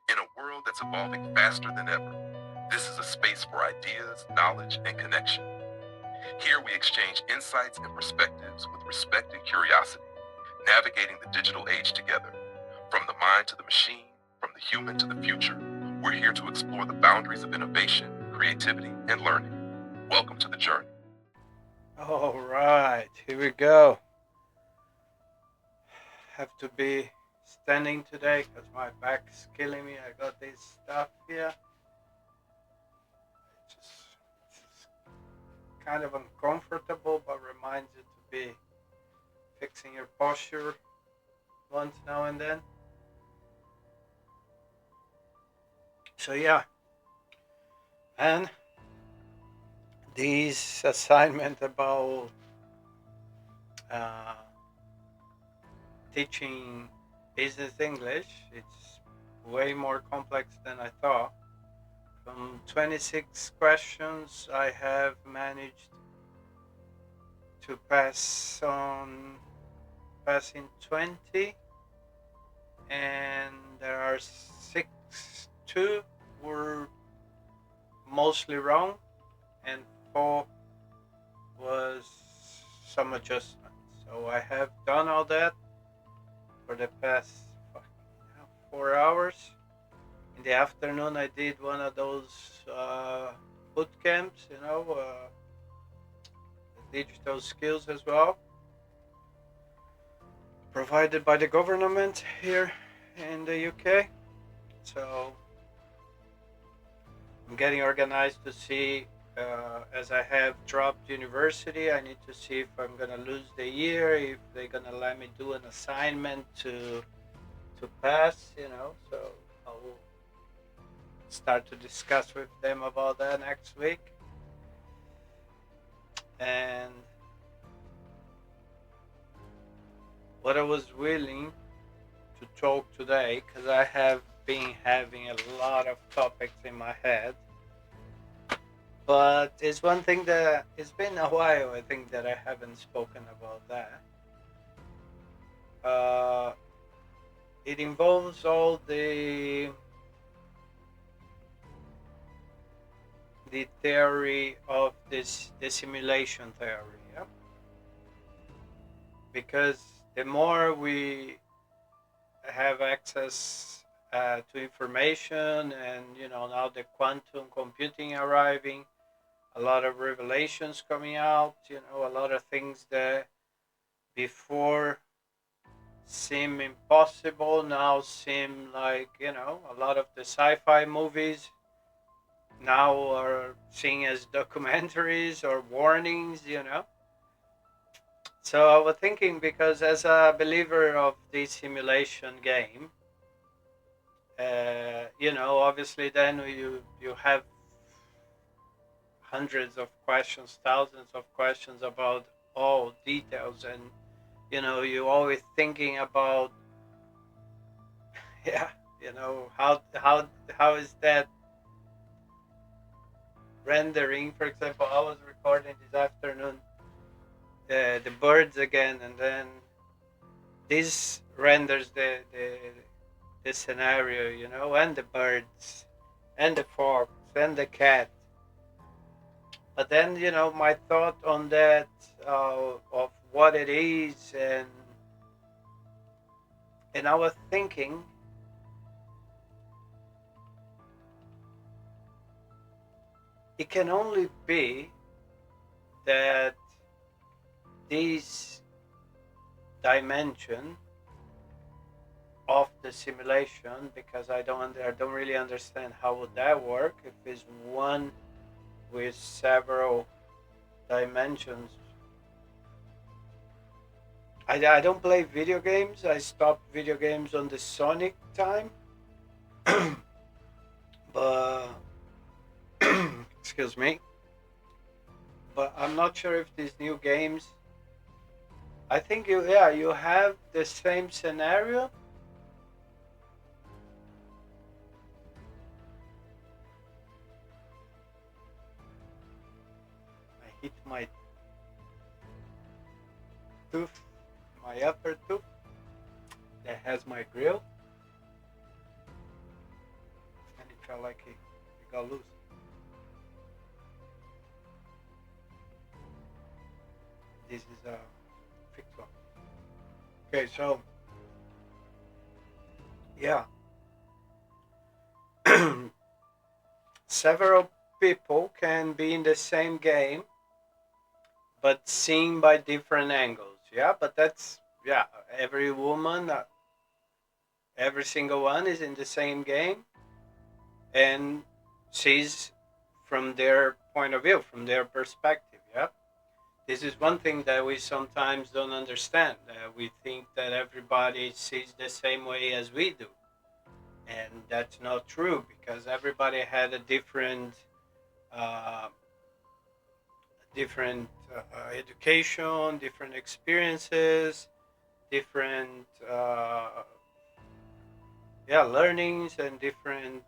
In a world that's evolving faster than ever, this is a space for ideas, knowledge, and connection. Here we exchange insights and perspectives with respect and curiosity, navigating the digital age together. From the mind to the machine, from the human to the future, we're here to explore the boundaries of innovation, creativity, and learning. Welcome to the journey. All right, here we go. Have to be standing today because my back's killing me. I got this stuff here. It's just kind of uncomfortable, but reminds you to be fixing your posture once now and then. So yeah, and this assignment about uh, teaching business English, it's way more complex than I thought. From 26 questions, I have managed to pass in 20, and there are two were mostly wrong, and four was some adjustments. So I have done all that for the past 4 hours. In the afternoon, I did one of those boot camps, digital skills as well, provided by the government here in the UK. So I'm getting organized to see, as I have dropped university, I need to see if I'm gonna lose the year, if they're gonna let me do an assignment to pass, So I will start to discuss with them about that next week. And what I was willing to talk today, because I have been having a lot of topics in my head, but it's one thing that it's been a while, I think, that I haven't spoken about that. Uh, it involves all the theory of this the simulation theory, yeah? Because the more we have access to information, and now the quantum computing arriving, a lot of revelations coming out, a lot of things that before seem impossible now seem like, a lot of the sci-fi movies now are seen as documentaries or warnings. So I was thinking, because as a believer of the simulation game, obviously then you have hundreds of questions, thousands of questions about all details, and you always thinking about, yeah, how is that rendering. For example, I was recording this afternoon the birds again, and then this renders the scenario, and the birds and the fox and the cat. But then, my thought on that, of what it is, and I was thinking, it can only be that this dimension of the simulation, because I don't really understand how would that work if it's one with several dimensions. I don't play video games. I stopped video games on the Sonic time. But excuse me, but I'm not sure if these new games, I think you have the same scenario. I hit my tooth, my upper tooth that has my grill. felt like he got loose. This is a fixed one. Okay, so yeah, several people can be in the same game, but seen by different angles. Yeah, but that's yeah. Every woman, every single one is in the same game and sees from their point of view, from their perspective. Yeah, this is one thing that we sometimes don't understand. We think that everybody sees the same way as we do, and that's not true because everybody had a uh, different education, different experiences, different yeah learnings, and different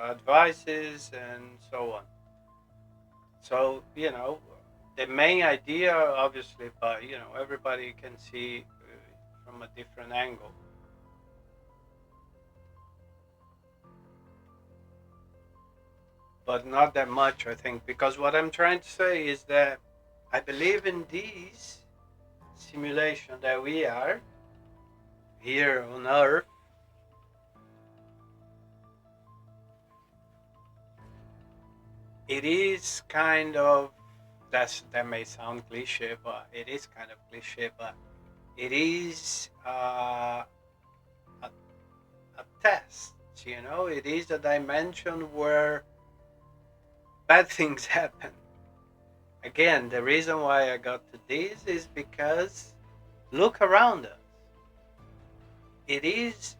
advices, and so on. So the main idea, obviously, but everybody can see from a different angle, but not that much, I think, because what I'm trying to say is that I believe in these simulation that we are here on Earth. It is kind of that may sound cliche, but it is kind of cliche, but it is a, a test. It is a dimension where bad things happen. Again, the reason why I got to this is because look around us. It is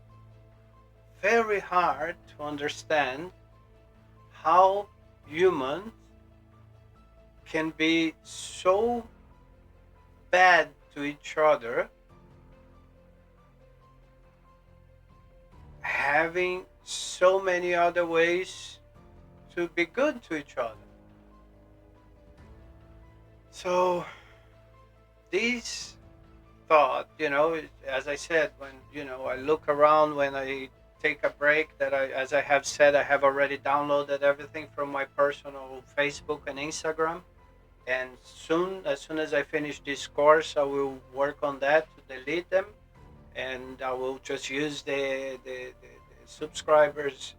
very hard to understand how humans can be so bad to each other, having so many other ways to be good to each other. So this thought, as I said, when I look around, when I take a break, that as I have said, I have already downloaded everything from my personal Facebook and Instagram, and as soon as I finish this course, I will work on that to delete them, and I will just use the subscribers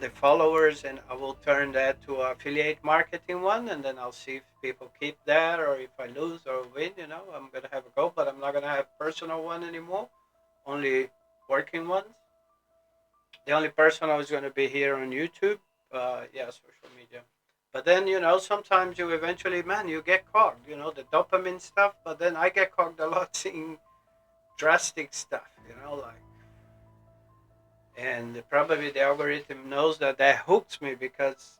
the followers, and I will turn that to affiliate marketing one, and then I'll see if people keep that or if I lose or win. I'm gonna have a go, but I'm not gonna have personal one anymore. Only working ones. The only personal is gonna be here on YouTube. Yeah, social media. But then sometimes you eventually, man, you get caught. The dopamine stuff. But then I get caught a lot seeing drastic stuff. Like, and probably the algorithm knows that hooks me because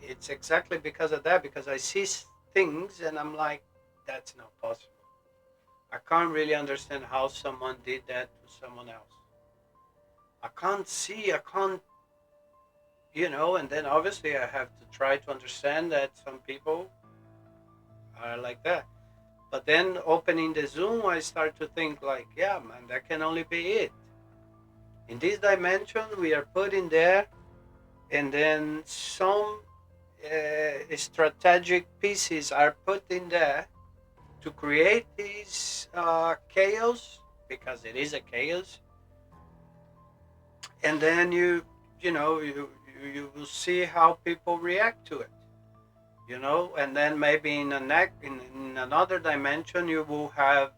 it's exactly because of that, because I see things and I'm like, that's not possible. I can't really understand how someone did that to someone else. I can't, and then obviously I have to try to understand that some people are like that. But then opening the Zoom, I start to think like, yeah, man, that can only be it. In this dimension, we are put in there, and then some strategic pieces are put in there to create this chaos, because it is a chaos. And then you will see how people react to it. And then maybe in another dimension you will have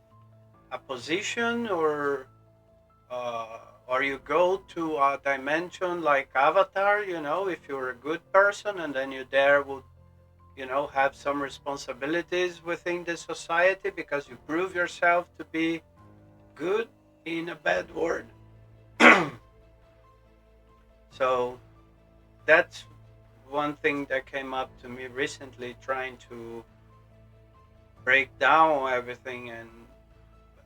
a position, or you go to a dimension like Avatar. If you're a good person, and then you there would have some responsibilities within the society because you prove yourself to be good in a bad word. So that's one thing that came up to me recently, trying to break down everything. And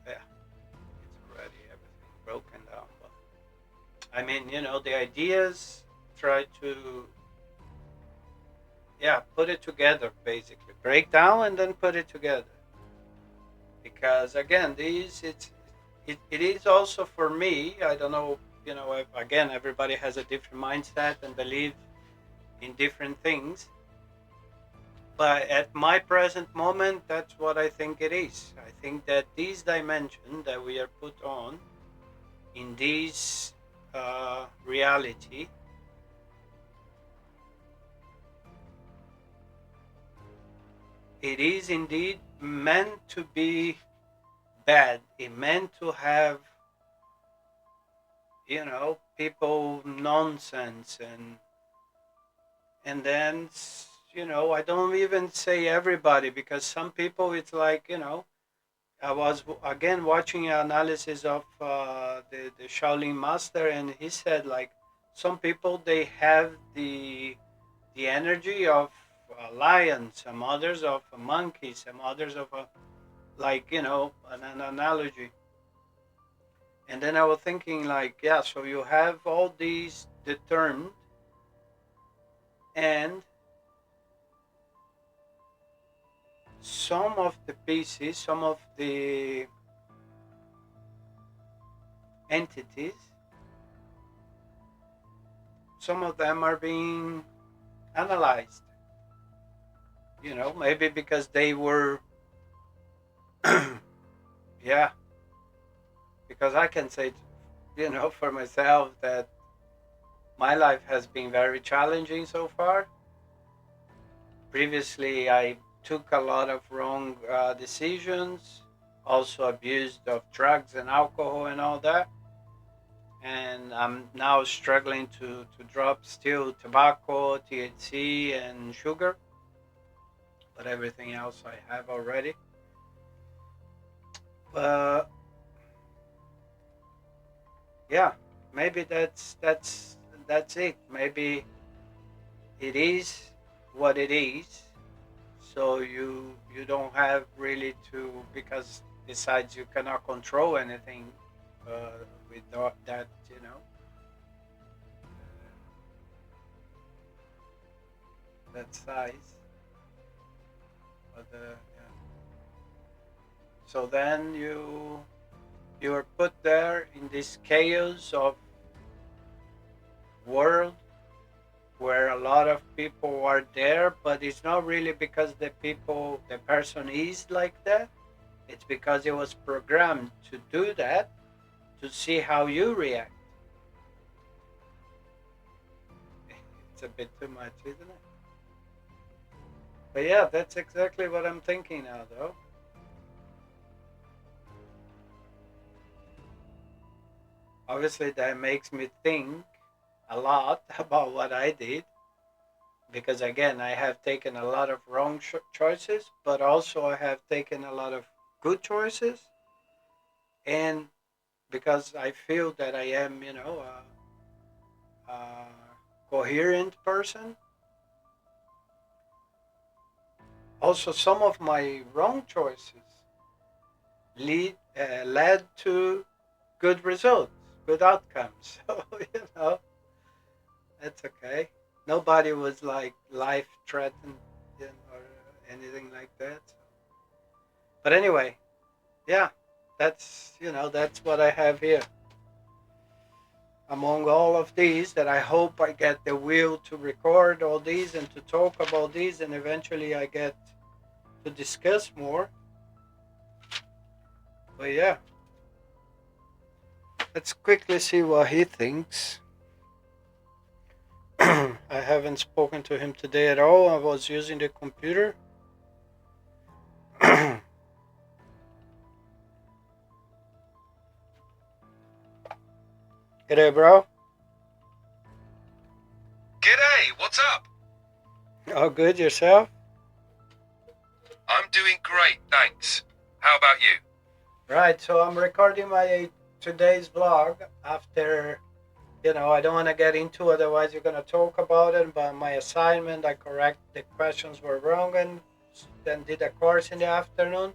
yeah, it's already everything broken down, but I mean, the ideas, try to, yeah, put it together, basically break down and then put it together, because again, it is also for me. I don't know, again, everybody has a different mindset and believe in different things. But at my present moment, that's what I think it is. I think that this dimension that we are put on in this reality, it is indeed meant to be bad. It meant to have, people nonsense, and then I don't even say everybody, because some people, it's like, I was again watching an analysis of the Shaolin master, and he said, like, some people, they have the energy of a lion, some others of a monkey, some others of a, like, an analogy. And then I was thinking, like, yeah, so you have all these determined, and some of the pieces, some of the entities, some of them are being analyzed. Maybe because they were, yeah, because I can say, for myself, that my life has been very challenging so far. Previously, I took a lot of wrong decisions, also abused of drugs and alcohol and all that. And I'm now struggling to drop still tobacco, THC, and sugar, but everything else I have already. But yeah, maybe that's it. Maybe it is what it is. So you don't have really to, because besides you cannot control anything with that, that size. But yeah. So then you are put there in this chaos of world, where a lot of people are there, but it's not really because the person is like that. It's because it was programmed to do that, to see how you react. It's a bit too much, isn't it? But yeah, that's exactly what I'm thinking now, though. Obviously, that makes me think a lot about what I did, because again, I have taken a lot of wrong choices, but also I have taken a lot of good choices. And because I feel that I am, a coherent person, also some of my wrong choices led to good results, good outcomes. So, that's okay. Nobody was like life threatened, or anything like that. So. But anyway, yeah, that's what I have here. Among all of these, that I hope I get the will to record all these and to talk about these, and eventually I get to discuss more. But yeah, let's quickly see what he thinks. I haven't spoken to him today at all. I was using the computer. G'day, bro. G'day, what's up? All good, yourself? I'm doing great, thanks. How about you? Right, so I'm recording my today's vlog after, I don't want to get into, otherwise you're going to talk about it, but my assignment, I correct the questions were wrong, and then did a course in the afternoon.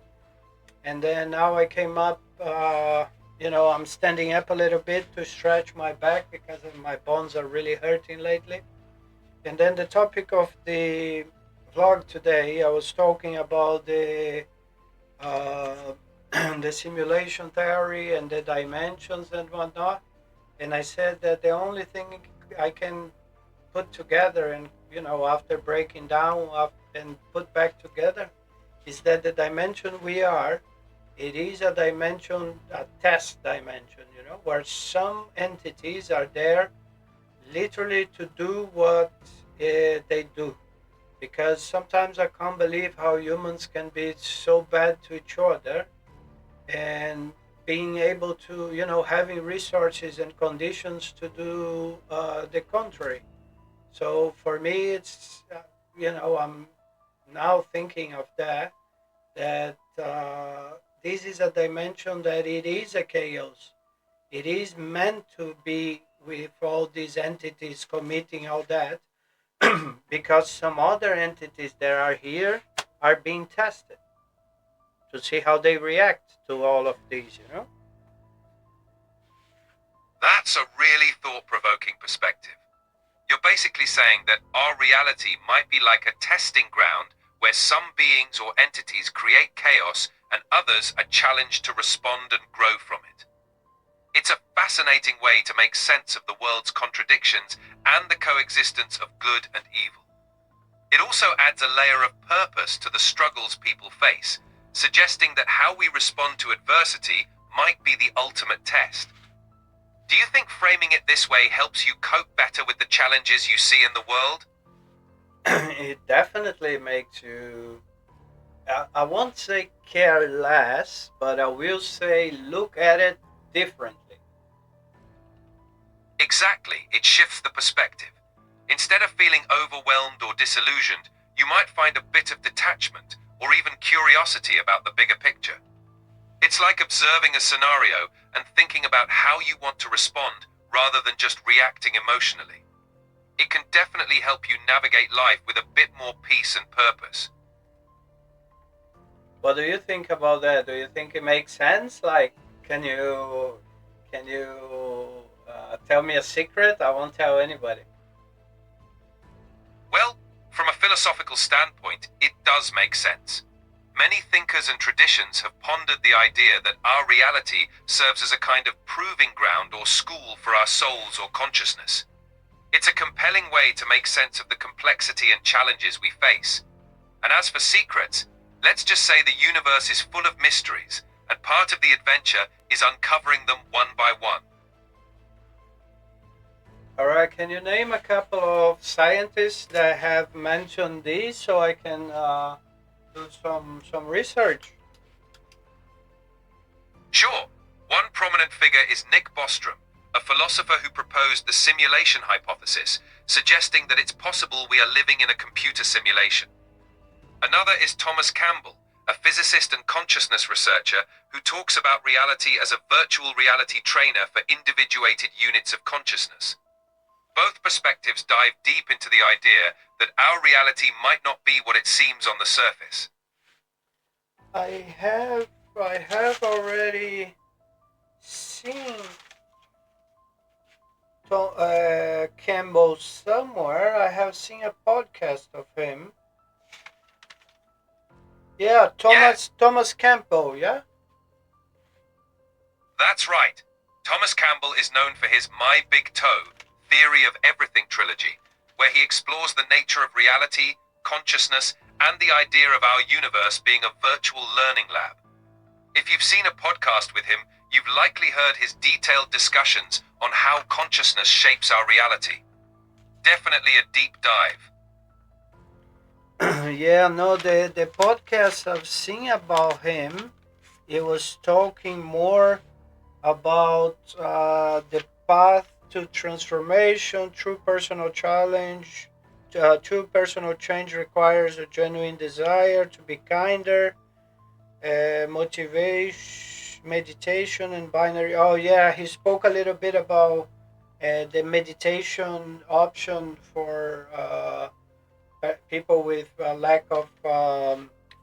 And then now I came up, I'm standing up a little bit to stretch my back because my bones are really hurting lately. And then the topic of the vlog today, I was talking about uh, the simulation theory and the dimensions and whatnot. and I said that the only thing I can put together, and after breaking down and put back together, is that the dimension we are, it is a dimension, a test dimension, where some entities are there literally to do what they do. Because sometimes I can't believe how humans can be so bad to each other, and being able to, having resources and conditions to do the contrary. So for me, it's, I'm now thinking of that this is a dimension that it is a chaos. It is meant to be with all these entities committing all that, because some other entities that are here are being tested to see how they react to all of these. That's a really thought-provoking perspective. You're basically saying that our reality might be like a testing ground where some beings or entities create chaos and others are challenged to respond and grow from it. It's a fascinating way to make sense of the world's contradictions and the coexistence of good and evil. It also adds a layer of purpose to the struggles people face, suggesting that how we respond to adversity might be the ultimate test. Do you think framing it this way helps you cope better with the challenges you see in the world? It definitely makes you, I won't say care less, but I will say look at it differently. Exactly, it shifts the perspective. Instead of feeling overwhelmed or disillusioned, you might find a bit of detachment or even curiosity about the bigger picture. It's like observing a scenario and thinking about how you want to respond rather than just reacting emotionally. It can definitely help you navigate life with a bit more peace and purpose. What do you think about that? Do you think it makes sense? Like, can you tell me a secret? I won't tell anybody. Well, from a philosophical standpoint, it does make sense. Many thinkers and traditions have pondered the idea that our reality serves as a kind of proving ground or school for our souls or consciousness. It's a compelling way to make sense of the complexity and challenges we face. And as for secrets, let's just say the universe is full of mysteries, and part of the adventure is uncovering them one by one. All right, can you name a couple of scientists that have mentioned this so I can do some research? Sure, one prominent figure is Nick Bostrom, a philosopher who proposed the simulation hypothesis, suggesting that it's possible we are living in a computer simulation. Another is Thomas Campbell, a physicist and consciousness researcher who talks about reality as a virtual reality trainer for individuated units of consciousness. Both perspectives dive deep into the idea that our reality might not be what it seems on the surface. I have I have already seen Campbell somewhere. I have seen a podcast of him. Yeah, Yeah, Thomas Campbell. Yeah. that's right. Thomas Campbell is known for his My Big Toe Theory of Everything trilogy, where he explores the nature of reality, consciousness, and the idea of our universe being a virtual learning lab. If you've seen a podcast with him, you've likely heard his detailed discussions on how consciousness shapes our reality. Definitely a deep dive. Yeah, no, the podcast I've seen about him, it was talking more about the path to transformation. True personal change requires a genuine desire to be kinder, motivation, meditation, and binary. Oh yeah, he spoke a little bit about the meditation option for people with a lack of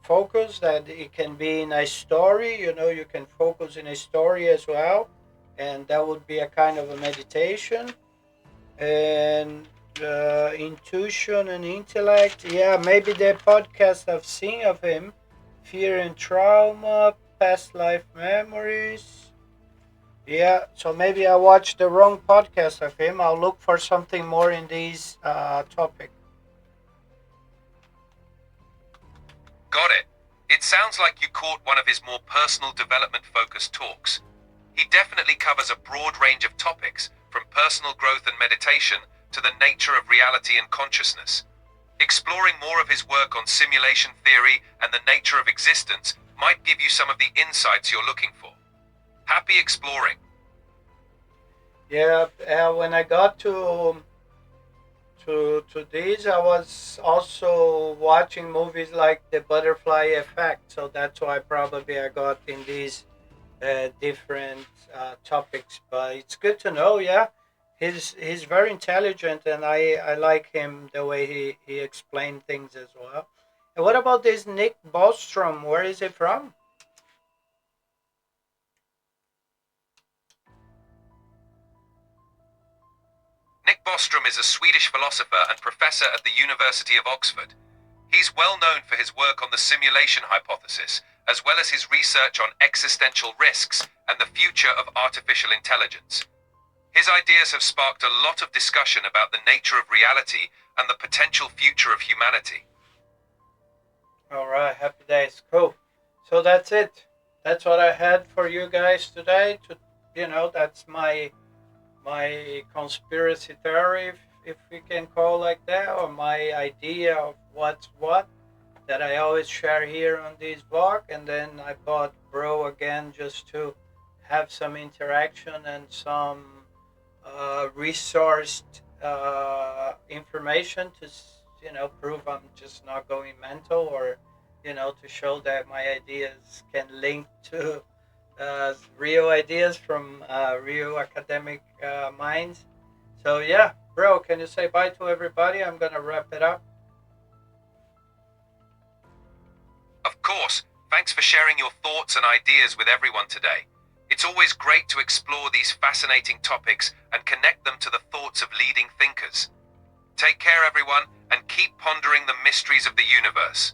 focus, that it can be in a story. You can focus in a story as well, and that would be a kind of a meditation. And intuition and intellect, yeah, maybe the podcast I've seen of him, fear and trauma, past life memories. Yeah, so maybe I watched the wrong podcast of him. I'll look for something more in these topic. Got it. It sounds like you caught one of his more personal development focused talks. He definitely covers a broad range of topics, from personal growth and meditation to the nature of reality and consciousness. Exploring more of his work on simulation theory and the nature of existence might give you some of the insights you're looking for. Happy exploring. Yeah, when I got to these, I was also watching movies like The Butterfly Effect. So that's why probably I got in these different topics. But it's good to know. Yeah, he's very intelligent, and I like him the way he explained things as well. And what about this Nick Bostrom? Where is he from? Nick Bostrom is a Swedish philosopher and professor at the University of Oxford. He's well known for his work on the simulation hypothesis, as well as his research on existential risks and the future of artificial intelligence. His ideas have sparked a lot of discussion about the nature of reality and the potential future of humanity. All right, happy days, cool. So that's it. That's what I had for you guys today. That's my conspiracy theory, if we can call like that, or my idea of what's what that I always share here on this blog. And then I bought Bro again just to have some interaction and some resourced information to prove I'm just not going mental, or to show that my ideas can link to real ideas from real academic minds. So yeah, Bro, can you say bye to everybody? I'm gonna wrap it up. Of course, thanks for sharing your thoughts and ideas with everyone today. It's always great to explore these fascinating topics and connect them to the thoughts of leading thinkers. Take care, everyone, and keep pondering the mysteries of the universe.